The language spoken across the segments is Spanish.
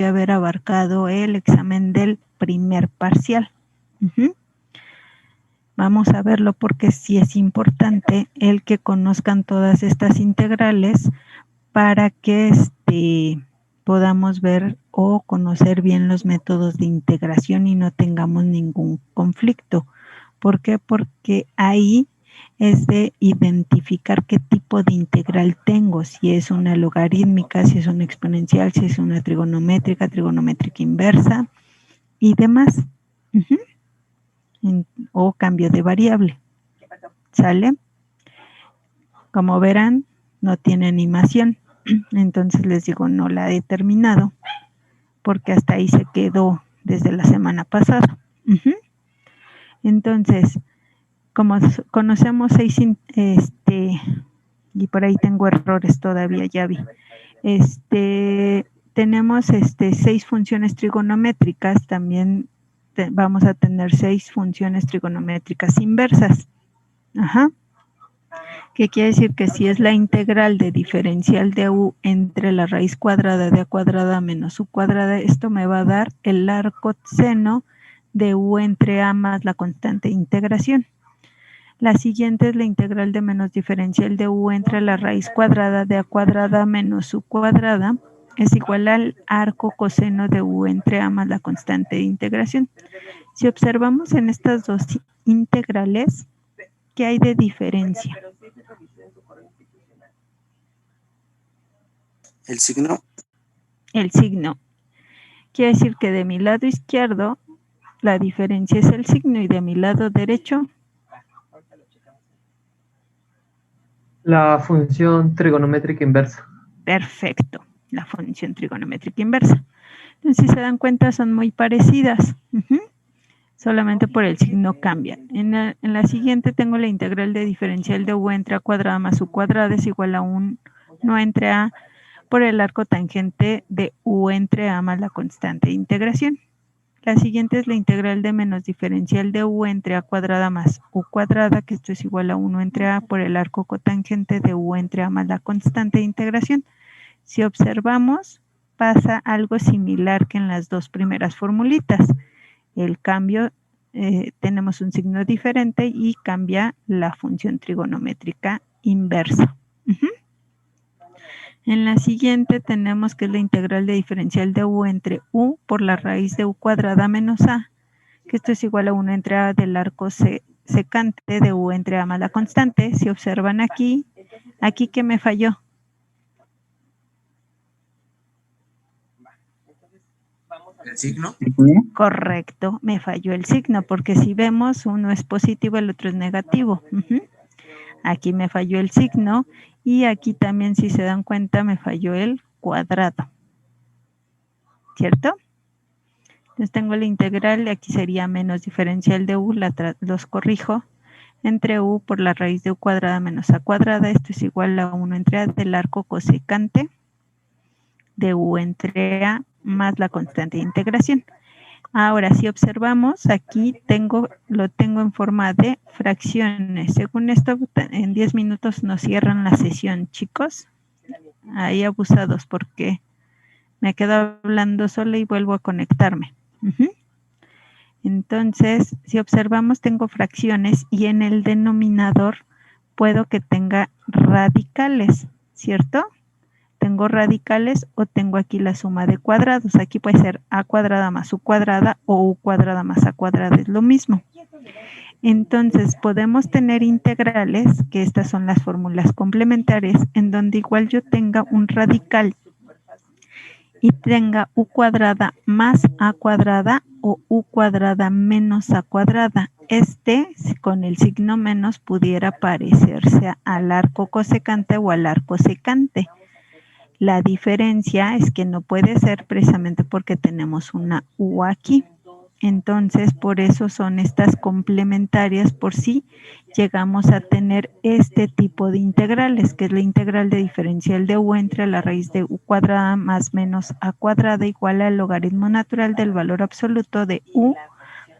haber abarcado el examen del primer parcial. Vamos a verlo porque sí es importante el que conozcan todas estas integrales para que podamos ver o conocer bien los métodos de integración y no tengamos ningún conflicto. ¿Por qué? Porque ahí es de identificar qué tipo de integral tengo, si es una logarítmica, si es una exponencial, si es una trigonométrica, trigonométrica inversa y demás. O cambio de variable. ¿Sale? Como verán, no tiene animación. Entonces les digo, no la he terminado porque hasta ahí se quedó desde la semana pasada. Entonces, como conocemos y por ahí tengo errores todavía, ya vi. Tenemos 6 funciones trigonométricas, también vamos a tener 6 funciones trigonométricas inversas. ¿Qué quiere decir? Que si es la integral de diferencial de u entre la raíz cuadrada de a cuadrada menos u cuadrada, esto me va a dar el arco seno de u entre a más la constante de integración. La siguiente es la integral de menos diferencial de u entre la raíz cuadrada de a cuadrada menos u cuadrada es igual al arco coseno de u entre a más la constante de integración. Si observamos en estas dos integrales, ¿qué hay de diferencia? El signo. El signo. Quiere decir que de mi lado izquierdo la diferencia es el signo y de mi lado derecho la función trigonométrica inversa. Perfecto, la función trigonométrica inversa. Entonces, si se dan cuenta, son muy parecidas. Solamente por el signo cambia. En la siguiente tengo la integral de diferencial de u entre a cuadrada más u cuadrada es igual a 1 entre a por el arco tangente de u entre a más la constante de integración. La siguiente es la integral de menos diferencial de u entre a cuadrada más u cuadrada, que esto es igual a 1 entre a por el arco cotangente de u entre a más la constante de integración. Si observamos, pasa algo similar que en las dos primeras formulitas. El cambio, tenemos un signo diferente y cambia la función trigonométrica inversa. En la siguiente tenemos que es la integral de diferencial de u entre u por la raíz de u cuadrada menos a, que esto es igual a 1 entre a del arco secante de u entre a más la constante. Si observan aquí ¿qué me falló? ¿El signo? Correcto, me falló el signo, porque si vemos, uno es positivo, el otro es negativo. Aquí me falló el signo y aquí también, si se dan cuenta, me falló el cuadrado. ¿Cierto? Entonces tengo la integral, aquí sería menos diferencial de u, los corrijo, entre u por la raíz de u cuadrada menos a cuadrada, esto es igual a 1 entre a del arco cosecante de u entre a más la constante de integración. Ahora, si observamos, aquí lo tengo en forma de fracciones. Según esto, en 10 minutos nos cierran la sesión, chicos. Ahí abusados porque me quedo hablando sola y vuelvo a conectarme. Entonces, si observamos, tengo fracciones y en el denominador puedo que tenga radicales, ¿cierto? Tengo radicales o tengo aquí la suma de cuadrados. Aquí puede ser a cuadrada más u cuadrada o u cuadrada más a cuadrada, es lo mismo. Entonces, podemos tener integrales, que estas son las fórmulas complementarias, en donde igual yo tenga un radical y tenga u cuadrada más a cuadrada o u cuadrada menos a cuadrada. Con el signo menos, pudiera parecerse al arco cosecante o al arco secante. La diferencia es que no puede ser precisamente porque tenemos una u aquí. Entonces, por eso son estas complementarias por si llegamos a tener este tipo de integrales, que es la integral de diferencial de u entre la raíz de u cuadrada más menos a cuadrada igual al logaritmo natural del valor absoluto de u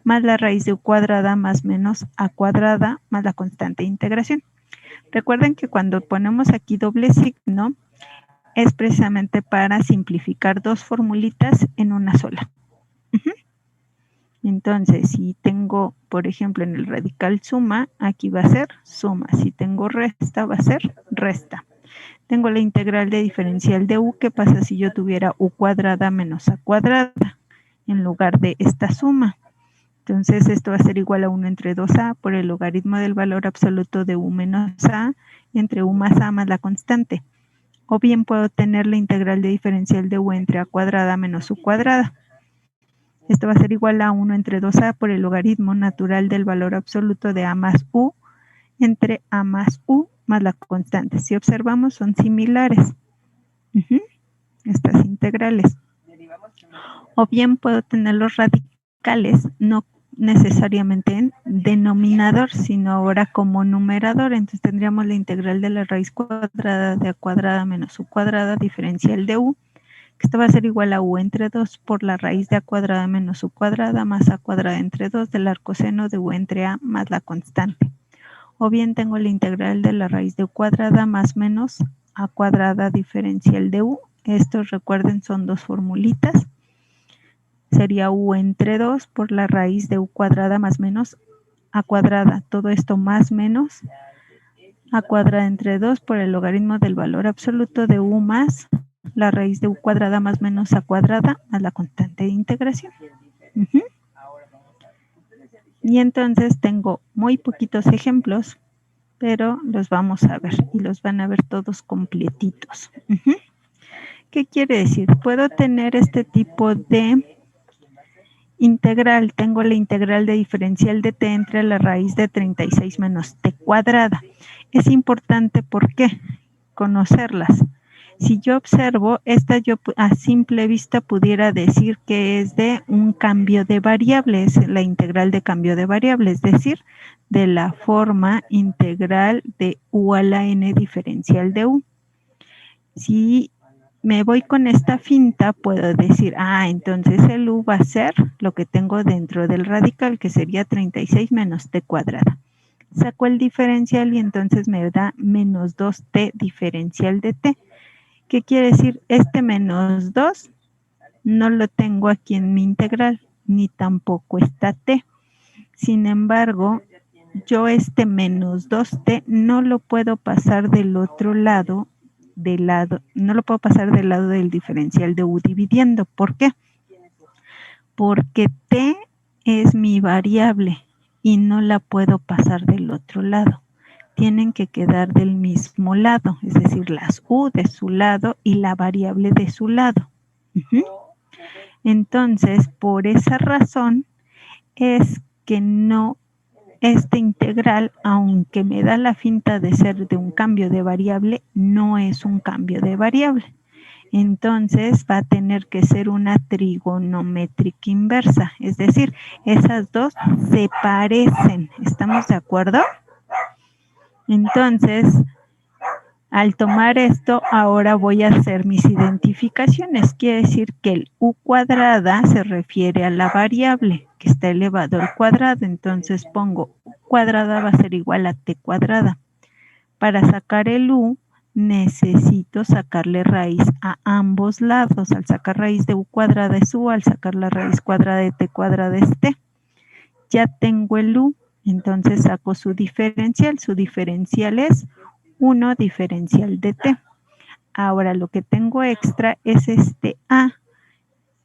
más la raíz de u cuadrada más menos a cuadrada más la constante de integración. Recuerden que cuando ponemos aquí doble signo, es precisamente para simplificar dos formulitas en una sola. Entonces, si tengo, por ejemplo, en el radical suma, aquí va a ser suma. Si tengo resta, va a ser resta. Tengo la integral de diferencial de u. ¿Qué pasa si yo tuviera u cuadrada menos a cuadrada en lugar de esta suma? Entonces, esto va a ser igual a 1 entre 2a por el logaritmo del valor absoluto de u menos a entre u más a más la constante. O bien puedo tener la integral de diferencial de u entre a cuadrada menos u cuadrada. Esto va a ser igual a 1 entre 2a por el logaritmo natural del valor absoluto de a más u entre a más u más la constante. Si observamos, son similares. Estas integrales. O bien puedo tener los radicales, no necesariamente en denominador, sino ahora como numerador. Entonces tendríamos la integral de la raíz cuadrada de a cuadrada menos u cuadrada diferencial de u. Esto va a ser igual a u entre 2 por la raíz de a cuadrada menos u cuadrada más a cuadrada entre 2 del arcoseno de u entre a más la constante. O bien tengo la integral de la raíz de u cuadrada más menos a cuadrada diferencial de u. Estos, recuerden, son dos formulitas. Sería u entre 2 por la raíz de u cuadrada más menos a cuadrada. Todo esto más menos a cuadrada entre 2 por el logaritmo del valor absoluto de u más la raíz de u cuadrada más menos a cuadrada más la constante de integración. Y entonces tengo muy poquitos ejemplos, pero los vamos a ver y los van a ver todos completitos. ¿Qué quiere decir? Puedo tener este tipo de integral. Tengo la integral de diferencial de t entre la raíz de 36 menos t cuadrada. Es importante, ¿por qué? Conocerlas. Si yo observo, esta yo a simple vista pudiera decir que es de un cambio de variable, es la integral de cambio de variable, es decir, de la forma integral de u a la n diferencial de u. Si me voy con esta finta, puedo decir, entonces el u va a ser lo que tengo dentro del radical, que sería 36 menos t cuadrada. Saco el diferencial y entonces me da menos 2t diferencial de t. ¿Qué quiere decir? Este menos 2 no lo tengo aquí en mi integral, ni tampoco está t. Sin embargo, yo este menos 2t no lo puedo pasar del otro lado, no lo puedo pasar del lado del diferencial de u dividiendo. ¿Por qué? Porque t es mi variable y no la puedo pasar del otro lado. Tienen que quedar del mismo lado, es decir, las u de su lado y la variable de su lado. Entonces, por esa razón es que no, esta integral, aunque me da la finta de ser de un cambio de variable, no es un cambio de variable. Entonces va a tener que ser una trigonométrica inversa, es decir, esas dos se parecen. ¿Estamos de acuerdo? Entonces, al tomar esto, ahora voy a hacer mis identificaciones. Quiere decir que el u cuadrada se refiere a la variable que está elevado al cuadrado. Entonces pongo u cuadrada va a ser igual a t cuadrada. Para sacar el u, necesito sacarle raíz a ambos lados. Al sacar raíz de u cuadrada es u, al sacar la raíz cuadrada de t cuadrada es t. Ya tengo el u. Entonces saco su diferencial. Su diferencial es 1 diferencial de t. Ahora lo que tengo extra es este a.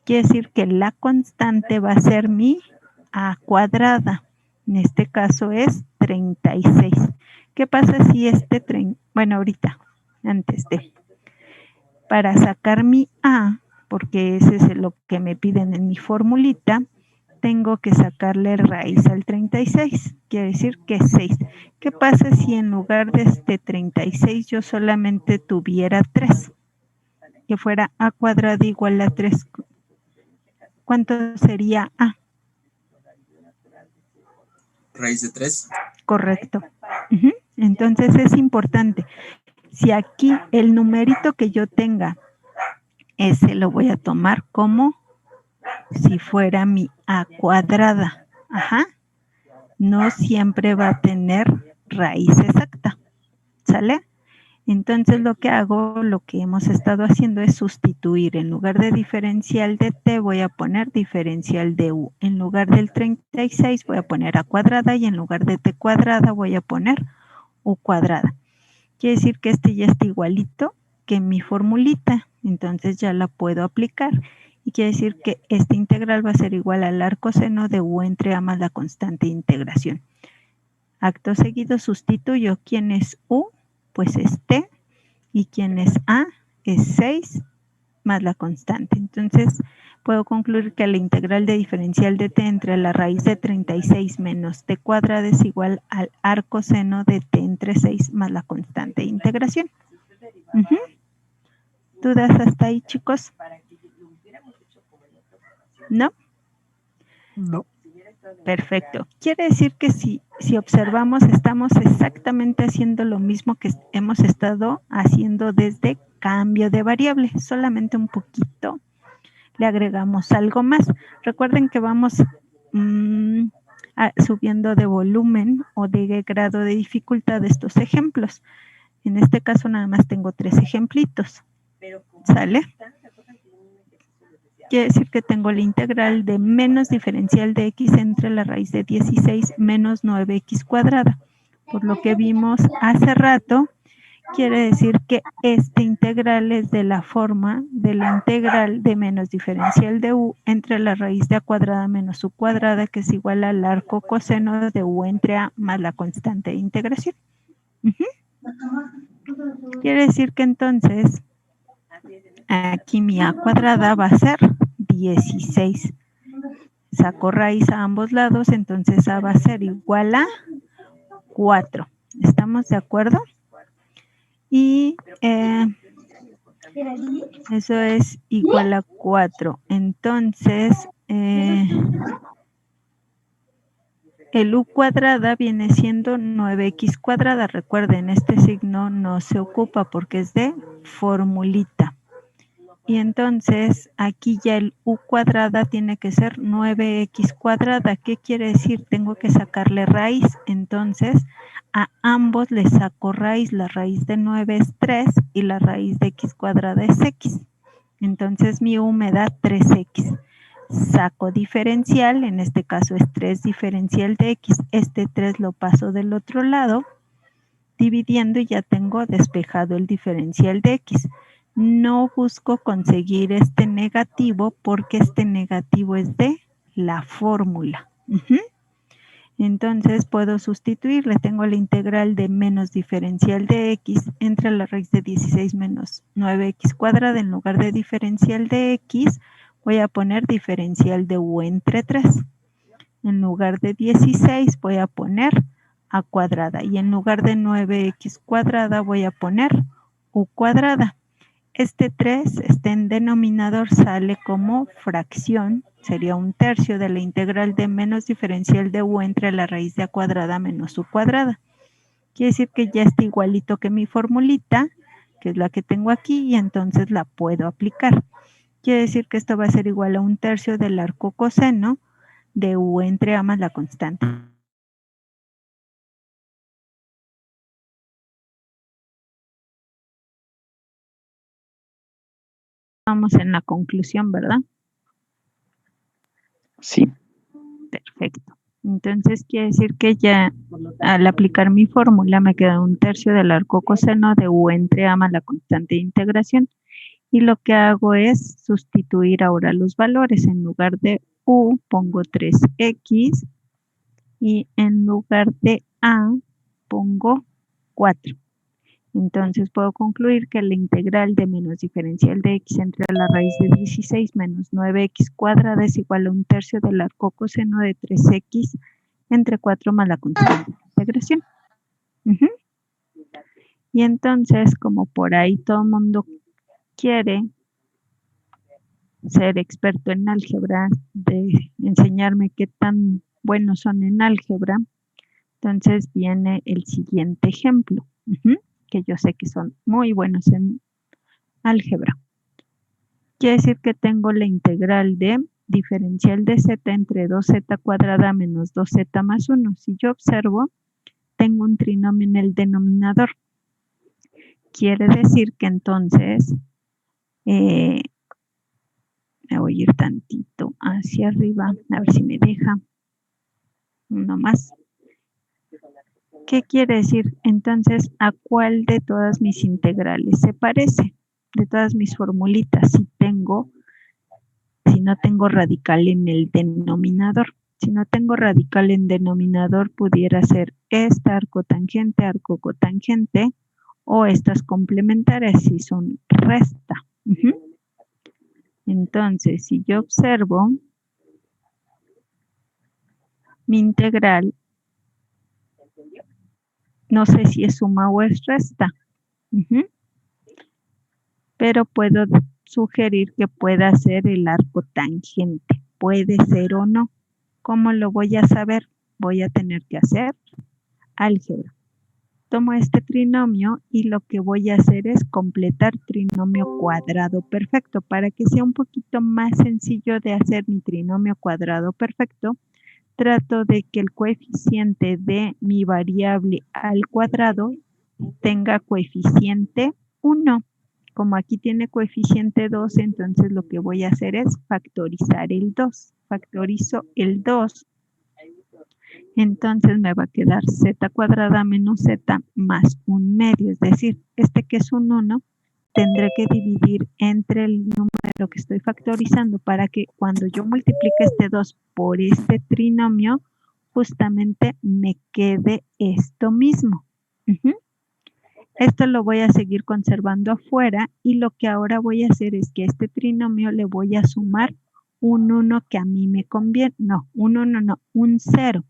Quiere decir que la constante va a ser mi a cuadrada. En este caso es 36. ¿Qué pasa si ahorita, antes de. Para sacar mi a, porque ese es lo que me piden en mi formulita, tengo que sacarle raíz al 36, quiere decir que es 6. ¿Qué pasa si en lugar de este 36 yo solamente tuviera 3? Que fuera a cuadrado igual a 3. ¿Cuánto sería a? Raíz de 3. Correcto. Entonces es importante. Si aquí el numerito que yo tenga, ese lo voy a tomar como si fuera mi a cuadrada. No siempre va a tener raíz exacta. ¿Sale? Entonces lo que hago, lo que hemos estado haciendo es sustituir. En lugar de diferencial de t voy a poner diferencial de u. En lugar del 36 voy a poner a cuadrada y en lugar de t cuadrada voy a poner u cuadrada. Quiere decir que este ya está igualito que mi formulita. Entonces ya la puedo aplicar. Y quiere decir que esta integral va a ser igual al arcoseno de u entre a más la constante de integración. Acto seguido sustituyo quién es u, pues es t, y quién es a, es 6 más la constante. Entonces puedo concluir que la integral de diferencial de t entre la raíz de 36 menos t cuadrada es igual al arcoseno de t entre 6 más la constante de integración. ¿Dudas hasta ahí, chicos? ¿No? No. Perfecto. Quiere decir que si observamos, estamos exactamente haciendo lo mismo que hemos estado haciendo desde cambio de variable, solamente un poquito. Le agregamos algo más. Recuerden que vamos subiendo de volumen o de grado de dificultad de estos ejemplos. En este caso nada más tengo 3 ejemplitos. ¿Sale? Quiere decir que tengo la integral de menos diferencial de x entre la raíz de 16 menos 9x cuadrada. Por lo que vimos hace rato, quiere decir que esta integral es de la forma de la integral de menos diferencial de u entre la raíz de a cuadrada menos u cuadrada, que es igual al arco coseno de u entre a más la constante de integración. Quiere decir que entonces aquí mi a cuadrada va a ser 16. Saco raíz a ambos lados, entonces a va a ser igual a 4. ¿Estamos de acuerdo? Y eso es igual a 4. Entonces, el u cuadrada viene siendo 9x cuadrada. Recuerden, este signo no se ocupa porque es de formulita. Y entonces aquí ya el u cuadrada tiene que ser 9x cuadrada. ¿Qué quiere decir? Tengo que sacarle raíz. Entonces a ambos les saco raíz. La raíz de 9 es 3 y la raíz de x cuadrada es x. Entonces mi u me da 3x. Saco diferencial, en este caso es 3 diferencial de x. Este 3 lo paso del otro lado, dividiendo y ya tengo despejado el diferencial de x. No busco conseguir este negativo porque este negativo es de la fórmula. Entonces puedo sustituirle. Tengo la integral de menos diferencial de x entre la raíz de 16 menos 9x cuadrada. En lugar de diferencial de x, voy a poner diferencial de u entre 3. En lugar de 16 voy a poner a cuadrada. Y en lugar de 9x cuadrada voy a poner u cuadrada. Este 3, en denominador, sale como fracción. Sería un tercio de la integral de menos diferencial de u entre la raíz de a cuadrada menos u cuadrada. Quiere decir que ya está igualito que mi formulita, que es la que tengo aquí, y entonces la puedo aplicar. Quiere decir que esto va a ser igual a un tercio del arco coseno de u entre a más la constante. Vamos en la conclusión, ¿verdad? Sí. Perfecto. Entonces quiere decir que ya al aplicar mi fórmula me queda un tercio del arco coseno de u entre a más la constante de integración. Y lo que hago es sustituir ahora los valores. En lugar de u pongo 3x y en lugar de a pongo 4. Entonces puedo concluir que la integral de menos diferencial de x entre la raíz de 16 menos 9x cuadrada es igual a un tercio del arco coseno de 3x entre 4 más la constante de integración. Y entonces, como por ahí todo el mundo quiere ser experto en álgebra, de enseñarme qué tan buenos son en álgebra, entonces viene el siguiente ejemplo. Que yo sé que son muy buenos en álgebra. Quiere decir que tengo la integral de diferencial de z entre 2z cuadrada menos 2z más 1. Si yo observo, tengo un trinomio en el denominador. quiere decir que entonces me voy a ir tantito hacia arriba, a ver si me deja. Uno más. ¿Qué quiere decir? Entonces, ¿a cuál de todas mis integrales se parece? De todas mis formulitas, si no tengo radical en el denominador. Si no tengo radical en denominador, pudiera ser esta arcotangente, arcocotangente, o estas complementarias, si son resta. Entonces, si yo observo mi integral, no sé si es suma o es resta, pero puedo sugerir que pueda ser el arco tangente. Puede ser o no. ¿Cómo lo voy a saber? Voy a tener que hacer álgebra. Tomo este trinomio y lo que voy a hacer es completar trinomio cuadrado perfecto. Para que sea un poquito más sencillo de hacer mi trinomio cuadrado perfecto, trato de que el coeficiente de mi variable al cuadrado tenga coeficiente 1. Como aquí tiene coeficiente 2, entonces lo que voy a hacer es factorizar el 2. Factorizo el 2. Entonces me va a quedar z cuadrada menos z más 1/2. Es decir, este que es un 1, tendré que dividir entre el número que estoy factorizando para que cuando yo multiplique este 2 por este trinomio, justamente me quede esto mismo. Esto lo voy a seguir conservando afuera y lo que ahora voy a hacer es que a este trinomio le voy a sumar un 1 que a mí me conviene. No, un 1 no, un 0.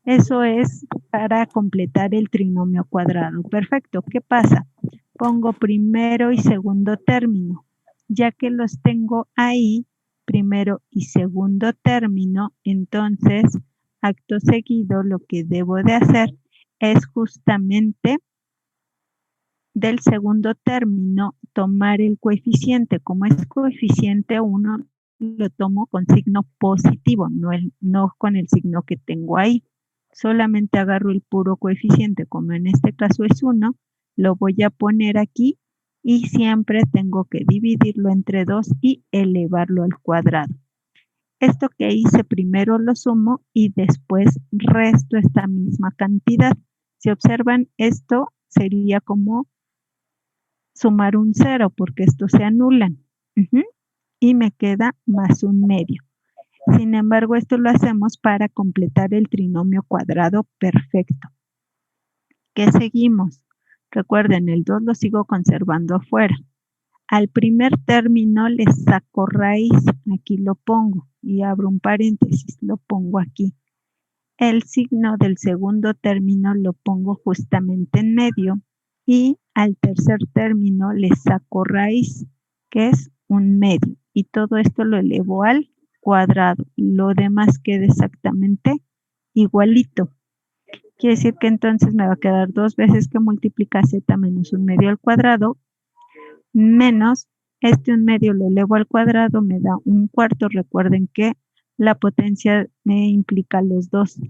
Eso es para completar el trinomio cuadrado. Perfecto. ¿Qué pasa? Pongo primero y segundo término. Ya que los tengo ahí, primero y segundo término, entonces, acto seguido, lo que debo de hacer es justamente del segundo término tomar el coeficiente. Como es coeficiente 1, lo tomo con signo positivo, no con el signo que tengo ahí. Solamente agarro el puro coeficiente, como en este caso es 1, lo voy a poner aquí y siempre tengo que dividirlo entre 2 y elevarlo al cuadrado. Esto que hice primero lo sumo y después resto esta misma cantidad. Si observan, esto sería como sumar un 0 porque estos se anulan. Y me queda más 1/2. Sin embargo, esto lo hacemos para completar el trinomio cuadrado perfecto. ¿Qué seguimos? Recuerden, el 2 lo sigo conservando afuera. Al primer término le saco raíz. Aquí lo pongo y abro un paréntesis, lo pongo aquí. El signo del segundo término lo pongo justamente en medio y al tercer término le saco raíz, que es 1/2. Y todo esto lo elevo al cuadrado. Lo demás queda exactamente igualito. Quiere decir que entonces me va a quedar 2 veces que multiplica z menos 1/2 al cuadrado, menos este 1/2 lo elevo al cuadrado, me da 1/4. Recuerden que la potencia me implica los dos.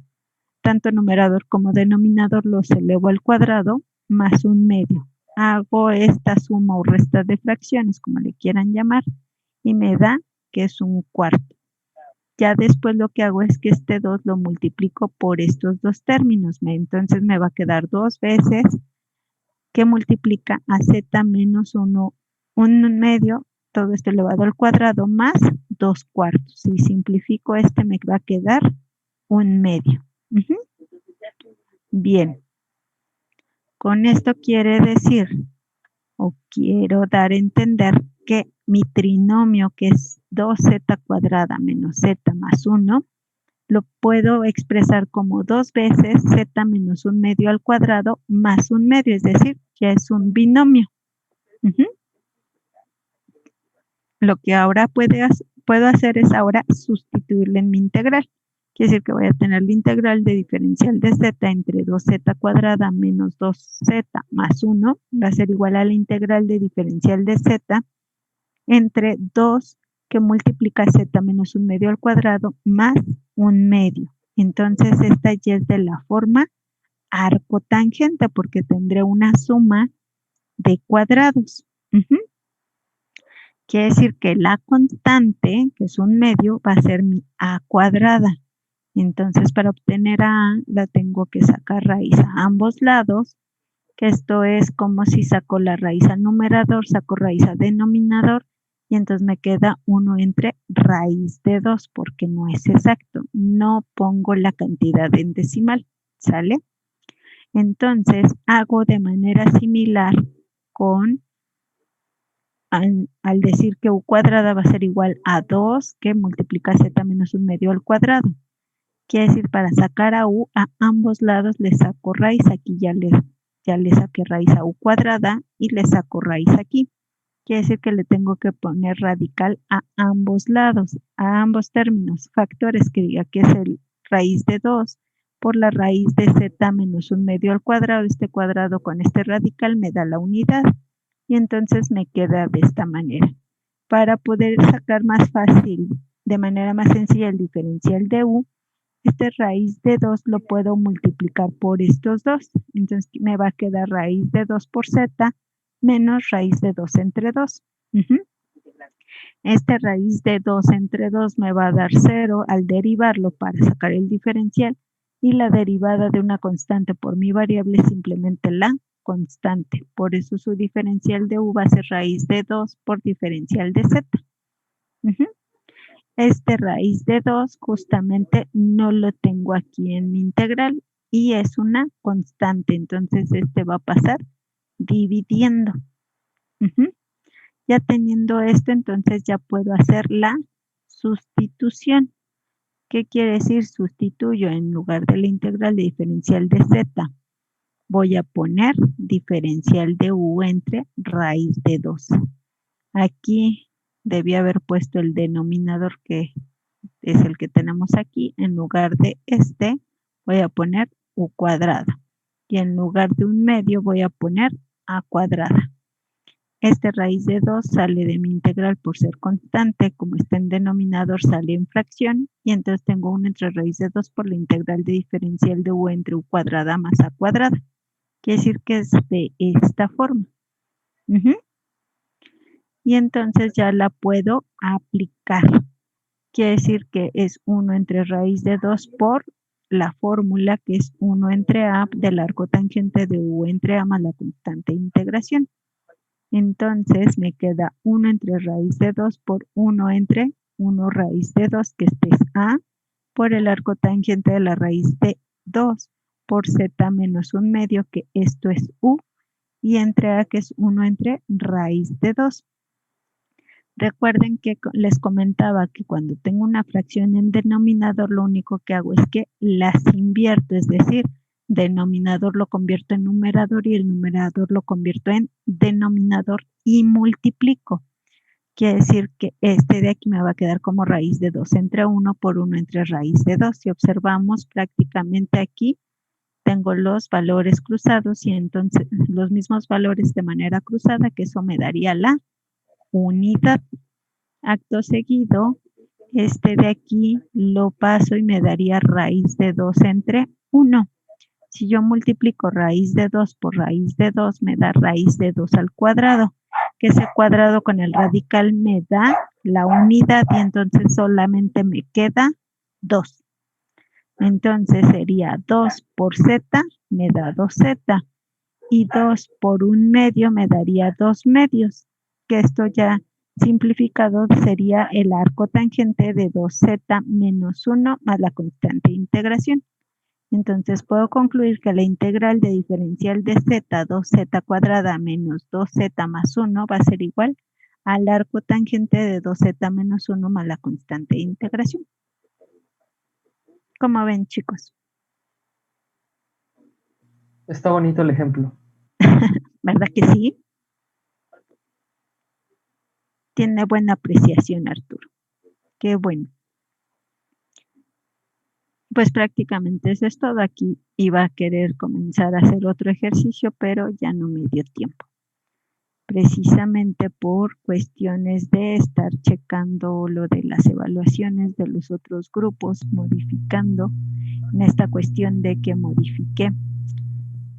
Tanto numerador como denominador los elevo al cuadrado más 1/2. Hago esta suma o resta de fracciones, como le quieran llamar, y me da que es 1/4. Ya después lo que hago es que este 2 lo multiplico por estos dos términos. Entonces me va a quedar 2 veces que multiplica a z menos 1/2, todo esto elevado al cuadrado, más 2/4. Si simplifico este me va a quedar 1/2. Bien. Con esto quiere decir, o quiero dar a entender que mi trinomio, que es 2z cuadrada menos z más 1, lo puedo expresar como 2 veces z menos 1/2 al cuadrado más 1/2, es decir, ya es un binomio. Lo que ahora puedo hacer es ahora sustituirle en mi integral. Quiere decir que voy a tener la integral de diferencial de z entre 2z cuadrada menos 2z más 1. Va a ser igual a la integral de diferencial de z entre 2 que multiplica z menos 1/2 al cuadrado más 1/2. Entonces esta ya es de la forma arcotangente porque tendré una suma de cuadrados. Quiere decir que la constante, que es un medio, va a ser mi a cuadrada. Entonces, para obtener a, la tengo que sacar raíz a ambos lados, que esto es como si saco la raíz al numerador, saco raíz al denominador, y entonces me queda 1 entre raíz de 2, porque no es exacto. No pongo la cantidad en decimal, ¿sale? Entonces, hago de manera similar con, al decir que u cuadrada va a ser igual a 2, que multiplica z menos 1 medio al cuadrado. Quiere decir, para sacar a u, a ambos lados le saco raíz. Aquí ya le saqué raíz a u cuadrada y le saco raíz aquí. Quiere decir que le tengo que poner radical a ambos lados, a ambos términos. Factores que diga que es el raíz de 2 por la raíz de z menos 1 medio al cuadrado. Este cuadrado con este radical me da la unidad. Y entonces me queda de esta manera. Para poder sacar más fácil, de manera más sencilla, el diferencial de u, este raíz de 2 lo puedo multiplicar por estos dos. Entonces me va a quedar raíz de 2 por z menos raíz de 2 entre 2. Este raíz de 2 entre 2 me va a dar 0 al derivarlo para sacar el diferencial. Y la derivada de una constante por mi variable es simplemente la constante. Por eso su diferencial de u va a ser raíz de 2 por diferencial de z. Este raíz de 2 justamente no lo tengo aquí en mi integral y es una constante. Entonces este va a pasar dividiendo. Ya teniendo esto, entonces ya puedo hacer la sustitución. ¿Qué quiere decir? Sustituyo en lugar de la integral de diferencial de z. Voy a poner diferencial de u entre raíz de 2. Aquí debí haber puesto el denominador que es el que tenemos aquí. En lugar de este voy a poner u cuadrada. Y en lugar de un medio voy a poner a cuadrada. Este raíz de 2 sale de mi integral por ser constante. Como está en denominador sale en fracción. Y entonces tengo 1 entre raíz de 2 por la integral de diferencial de u entre u cuadrada más a cuadrada. Quiere decir que es de esta forma. Y entonces ya la puedo aplicar. Quiere decir que es 1 entre raíz de 2 por la fórmula que es 1 entre a del arco tangente de u entre a más la constante de integración. Entonces me queda 1 entre raíz de 2 por 1 entre 1 raíz de 2, que este es a, por el arco tangente de la raíz de 2 por z menos 1 medio, que esto es u, y entre a, que es 1 entre raíz de 2. Recuerden que les comentaba que cuando tengo una fracción en denominador, lo único que hago es que las invierto, es decir, denominador lo convierto en numerador y el numerador lo convierto en denominador y multiplico. Quiere decir que este de aquí me va a quedar como raíz de 2 entre 1 por 1 entre raíz de 2. Si observamos prácticamente aquí, tengo los valores cruzados y entonces los mismos valores de manera cruzada, que eso me daría la unidad. Acto seguido, este de aquí lo paso y me daría raíz de 2 entre 1. Si yo multiplico raíz de 2 por raíz de 2, me da raíz de 2 al cuadrado, que ese cuadrado con el radical me da la unidad y entonces solamente me queda 2. Entonces sería 2 por z, me da 2z, y 2 por 1 medio me daría 2 medios, que esto ya simplificado sería el arco tangente de 2z menos 1 más la constante de integración. Entonces puedo concluir que la integral de diferencial de z, 2z cuadrada menos 2z más 1 va a ser igual al arco tangente de 2z menos 1 más la constante de integración. ¿Cómo ven, chicos? Está bonito el ejemplo. ¿Verdad que sí? Tiene buena apreciación, Arturo. Qué bueno. Pues prácticamente eso es todo. Aquí iba a querer comenzar a hacer otro ejercicio, pero ya no me dio tiempo. Precisamente por cuestiones de estar checando lo de las evaluaciones de los otros grupos, modificando en esta cuestión de que modifiqué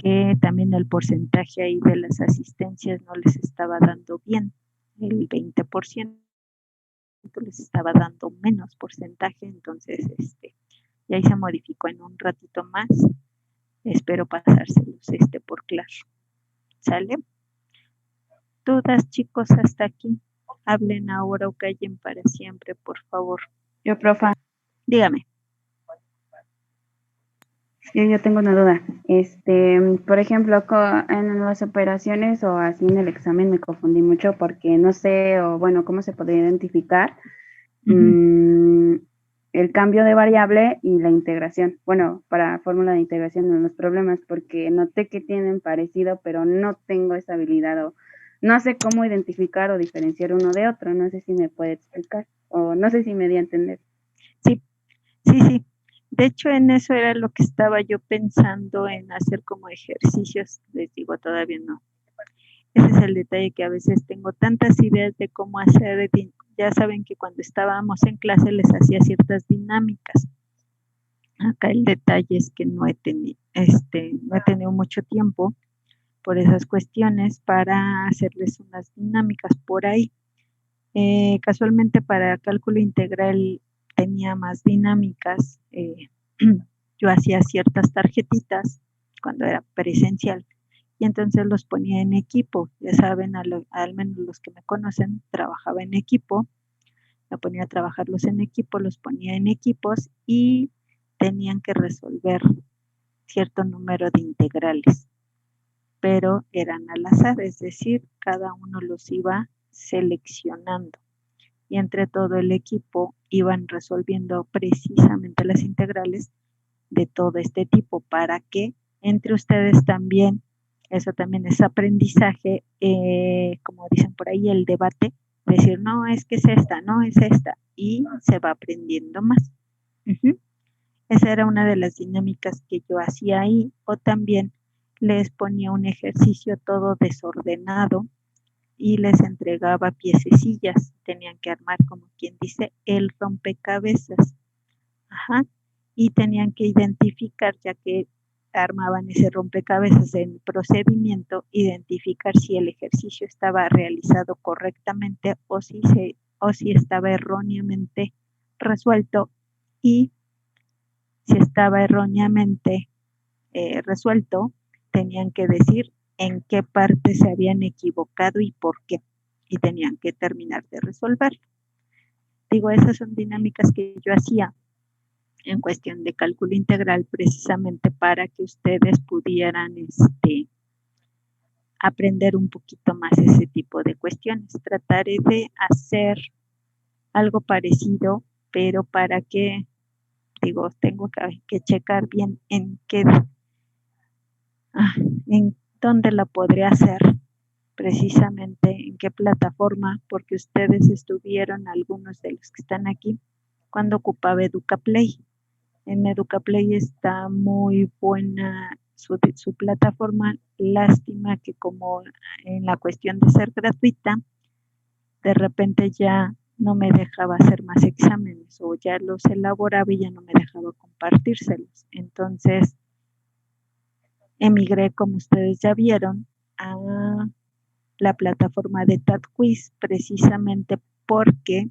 que también el porcentaje ahí de las asistencias no les estaba dando bien, el 20% les estaba dando menos porcentaje, entonces y ahí se modificó en un ratito más. Espero pasárselos por claro. ¿Sale? Dudas, chicos, hasta aquí. Hablen ahora o callen para siempre, por favor. Yo, profa, Dígame. yo tengo una duda. Por ejemplo, en las operaciones o así en el examen me confundí mucho porque no sé, o bueno, cómo se podría identificar el cambio de variable y la integración. Bueno, para fórmula de integración en los problemas, porque noté que tienen parecido, pero no tengo esa habilidad o no sé cómo identificar o diferenciar uno de otro. No sé si me puede explicar o no sé si me di a entender. Sí. De hecho, en eso era lo que estaba yo pensando en hacer como ejercicios. Les digo, todavía no. Ese es el detalle, que a veces tengo tantas ideas de cómo hacer. Ya saben que cuando estábamos en clase les hacía ciertas dinámicas. Acá el detalle es que no he tenido mucho tiempo por esas cuestiones para hacerles unas dinámicas por ahí. Casualmente para cálculo integral tenía más dinámicas. Yo hacía ciertas tarjetitas cuando era presencial y entonces los ponía en equipo. Ya saben, al menos los que me conocen, trabajaba en equipo. Me ponía a trabajarlos en equipo, los ponía en equipos y tenían que resolver cierto número de integrales, pero eran al azar, es decir, cada uno los iba seleccionando y entre todo el equipo iban resolviendo precisamente las integrales de todo este tipo, para que entre ustedes también, eso también es aprendizaje, como dicen por ahí, el debate, decir, no, es que es esta, no, es esta, y se va aprendiendo más. Esa era una de las dinámicas que yo hacía ahí, o también les ponía un ejercicio todo desordenado y les entregaba piececillas, tenían que armar, como quien dice, el rompecabezas. Y tenían que identificar, ya que armaban ese rompecabezas en procedimiento, identificar si el ejercicio estaba realizado correctamente o si estaba erróneamente resuelto, y si estaba erróneamente resuelto, tenían que decir en qué parte se habían equivocado y por qué, y tenían que terminar de resolver. Digo, esas son dinámicas que yo hacía en cuestión de cálculo integral, precisamente para que ustedes pudieran aprender un poquito más ese tipo de cuestiones. Trataré de hacer algo parecido, pero para que, digo, tengo que checar bien en dónde la podré hacer, precisamente en qué plataforma, porque ustedes estuvieron, algunos de los que están aquí, cuando ocupaba EducaPlay. En EducaPlay está muy buena su plataforma. Lástima que como en la cuestión de ser gratuita, de repente ya no me dejaba hacer más exámenes, o ya los elaboraba y ya no me dejaba compartírselos. Entonces, emigré, como ustedes ya vieron, a la plataforma de TADquiz, precisamente porque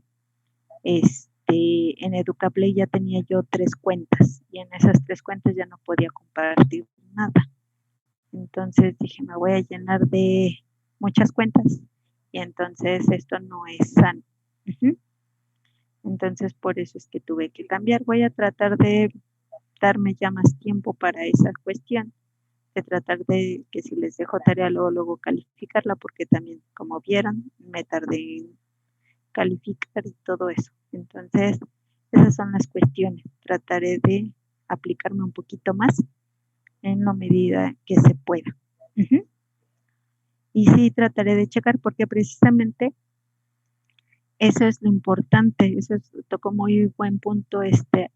en EducaPlay ya tenía yo 3 cuentas y en esas 3 cuentas ya no podía compartir nada. Entonces dije, me voy a llenar de muchas cuentas y entonces esto no es sano. Entonces por eso es que tuve que cambiar. Voy a tratar de darme ya más tiempo para esa cuestión, de tratar de que si les dejo tarea luego calificarla, porque también, como vieron, me tardé en calificar y todo eso. Entonces, esas son las cuestiones. Trataré de aplicarme un poquito más en la medida que se pueda. Y sí, trataré de checar, porque precisamente eso es lo importante. Eso tocó muy buen punto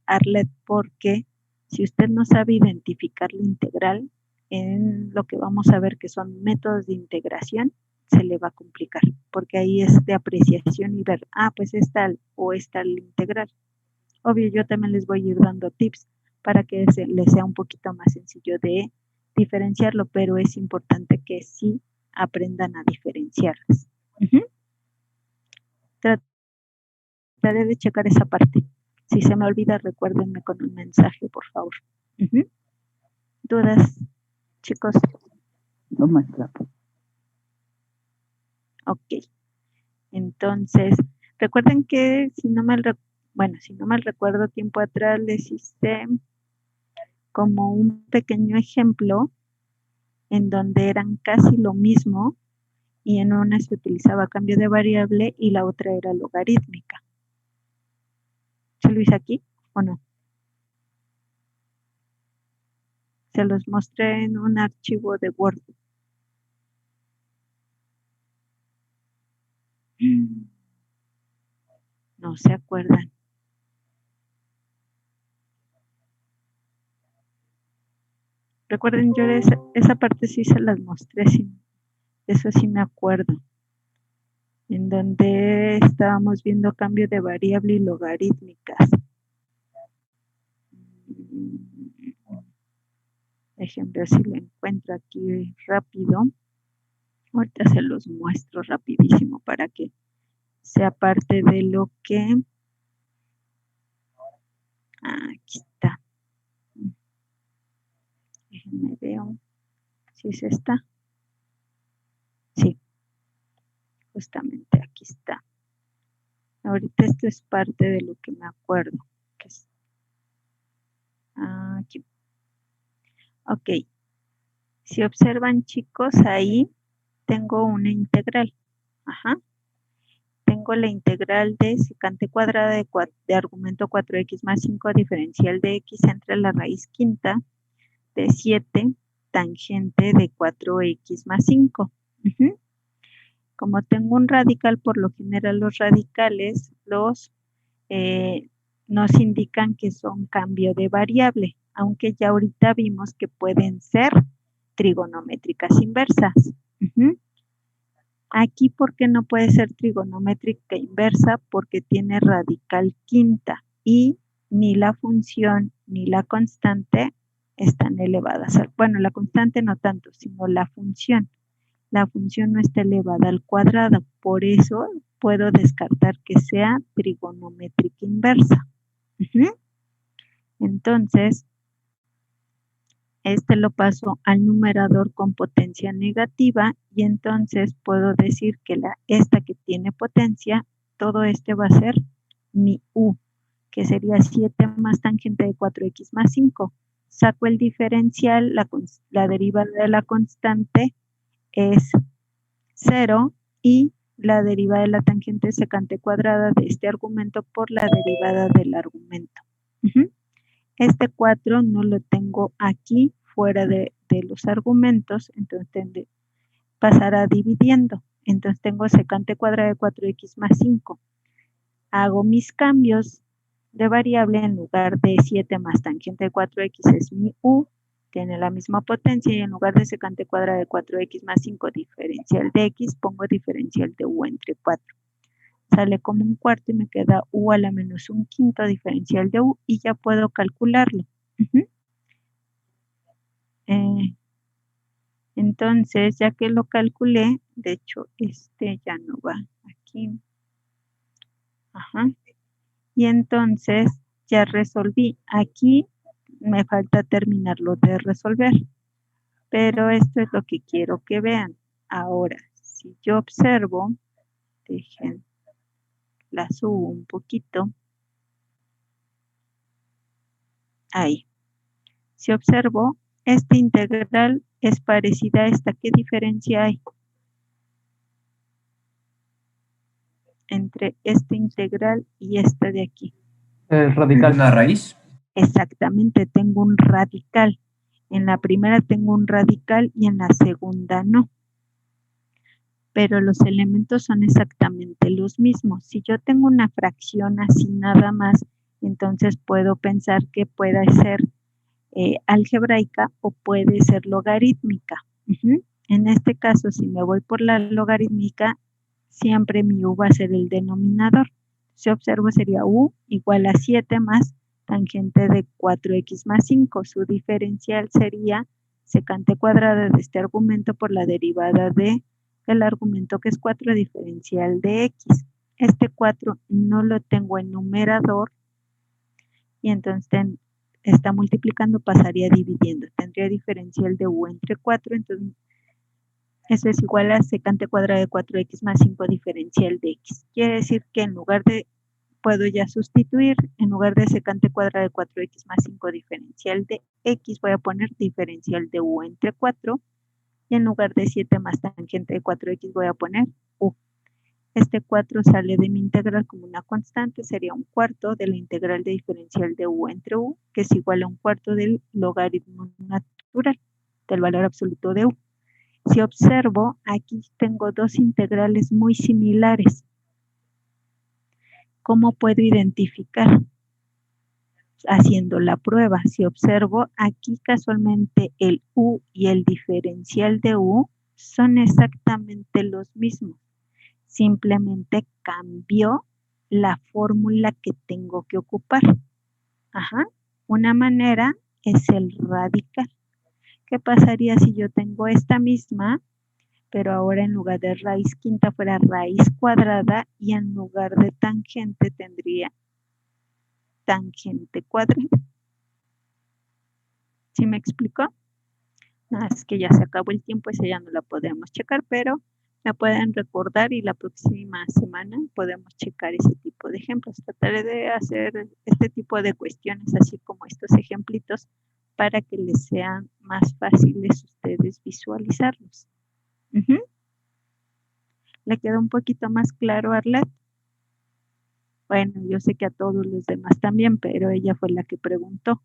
Arlet, porque si usted no sabe identificar la integral, en lo que vamos a ver que son métodos de integración, se le va a complicar, porque ahí es de apreciación y ver, pues es tal o es tal integral. Obvio, yo también les voy a ir dando tips para que les sea un poquito más sencillo de diferenciarlo, pero es importante que sí aprendan a diferenciarlas. Trataré de checar esa parte. Si se me olvida, recuérdenme con un mensaje, por favor. ¿Dudas, chicos? No, maestra. Ok. Entonces, recuerden que si no mal recuerdo, tiempo atrás les hice como un pequeño ejemplo en donde eran casi lo mismo y en una se utilizaba cambio de variable y la otra era logarítmica. ¿Se lo hice aquí o no? Se los mostré en un archivo de Word. No se acuerdan. Recuerden, yo esa parte sí se las mostré, sí, eso sí me acuerdo. En donde estábamos viendo cambio de variable y logarítmicas. Déjenme ver si lo encuentro aquí rápido. Ahorita se los muestro rapidísimo para que sea parte de lo que... Aquí está. Déjenme ver si es esta. Sí, justamente aquí está. Ahorita esto es parte de lo que me acuerdo. Que es aquí. Ok. Si observan, chicos, ahí tengo una integral. Tengo la integral de secante cuadrada de argumento 4x más 5 diferencial de x entre la raíz quinta de 7 tangente de 4x más 5. Como tengo un radical, por lo general los radicales nos indican que son cambio de variable, aunque ya ahorita vimos que pueden ser trigonométricas inversas. Aquí, ¿por qué no puede ser trigonométrica inversa? Porque tiene radical quinta y ni la función ni la constante están elevadas. Bueno, la constante no tanto, sino la función. La función no está elevada al cuadrado, por eso puedo descartar que sea trigonométrica inversa. Entonces, este lo paso al numerador con potencia negativa y entonces puedo decir que esta que tiene potencia, todo este va a ser mi u, que sería 7 más tangente de 4x más 5. Saco el diferencial, la derivada de la constante es 0 y la derivada de la tangente secante cuadrada de este argumento por la derivada del argumento. Este 4 no lo tengo aquí fuera de los argumentos, entonces pasará dividiendo. Entonces tengo secante cuadrada de 4x más 5. Hago mis cambios de variable, en lugar de 7 más tangente de 4x es mi u, tiene la misma potencia, y en lugar de secante cuadrada de 4x más 5 diferencial de x, pongo diferencial de u entre 4. Sale como un cuarto y me queda u a la menos un quinto diferencial de u y ya puedo calcularlo. Entonces, ya que lo calculé, de hecho, este ya no va aquí. Y entonces ya resolví. Aquí me falta terminarlo de resolver. Pero esto es lo que quiero que vean. Ahora, si yo observo, dejen, la subo un poquito. Ahí. Si observo, esta integral es parecida a esta. ¿Qué diferencia hay entre esta integral y esta de aquí? Radical. ¿Una raíz? Exactamente, tengo un radical. En la primera tengo un radical y en la segunda no. Pero los elementos son exactamente los mismos. Si yo tengo una fracción así nada más, entonces puedo pensar que pueda ser algebraica o puede ser logarítmica. En este caso, si me voy por la logarítmica, siempre mi u va a ser el denominador. Si observo, sería u igual a 7 más tangente de 4x más 5. Su diferencial sería secante cuadrada de este argumento por la derivada del argumento que es 4 diferencial de x. Este 4 no lo tengo en numerador y entonces está multiplicando, pasaría dividiendo. Tendría diferencial de u entre 4, entonces eso es igual a secante cuadrada de 4x más 5 diferencial de x. Quiere decir que en lugar de, puedo ya sustituir, en lugar de secante cuadrada de 4x más 5 diferencial de x, voy a poner diferencial de u entre 4, y en lugar de 7 más tangente de 4x voy a poner u. Este 4 sale de mi integral como una constante, sería un cuarto de la integral de diferencial de u entre u, que es igual a un cuarto del logaritmo natural del valor absoluto de u. Si observo, aquí tengo dos integrales muy similares. ¿Cómo puedo identificar? Haciendo la prueba. Si observo, aquí casualmente el u y el diferencial de u son exactamente los mismos. Simplemente cambió la fórmula que tengo que ocupar. Una manera es el radical. ¿Qué pasaría si yo tengo esta misma, pero ahora en lugar de raíz quinta fuera raíz cuadrada y en lugar de tangente tendría tangente cuadrada? ¿Sí me explicó? No, es que ya se acabó el tiempo, esa ya no la podemos checar, pero me pueden recordar y la próxima semana podemos checar ese tipo de ejemplos. Trataré de hacer este tipo de cuestiones, así como estos ejemplitos, para que les sean más fáciles ustedes visualizarlos. ¿Le quedó un poquito más claro, Arlet? Bueno, yo sé que a todos los demás también, pero ella fue la que preguntó.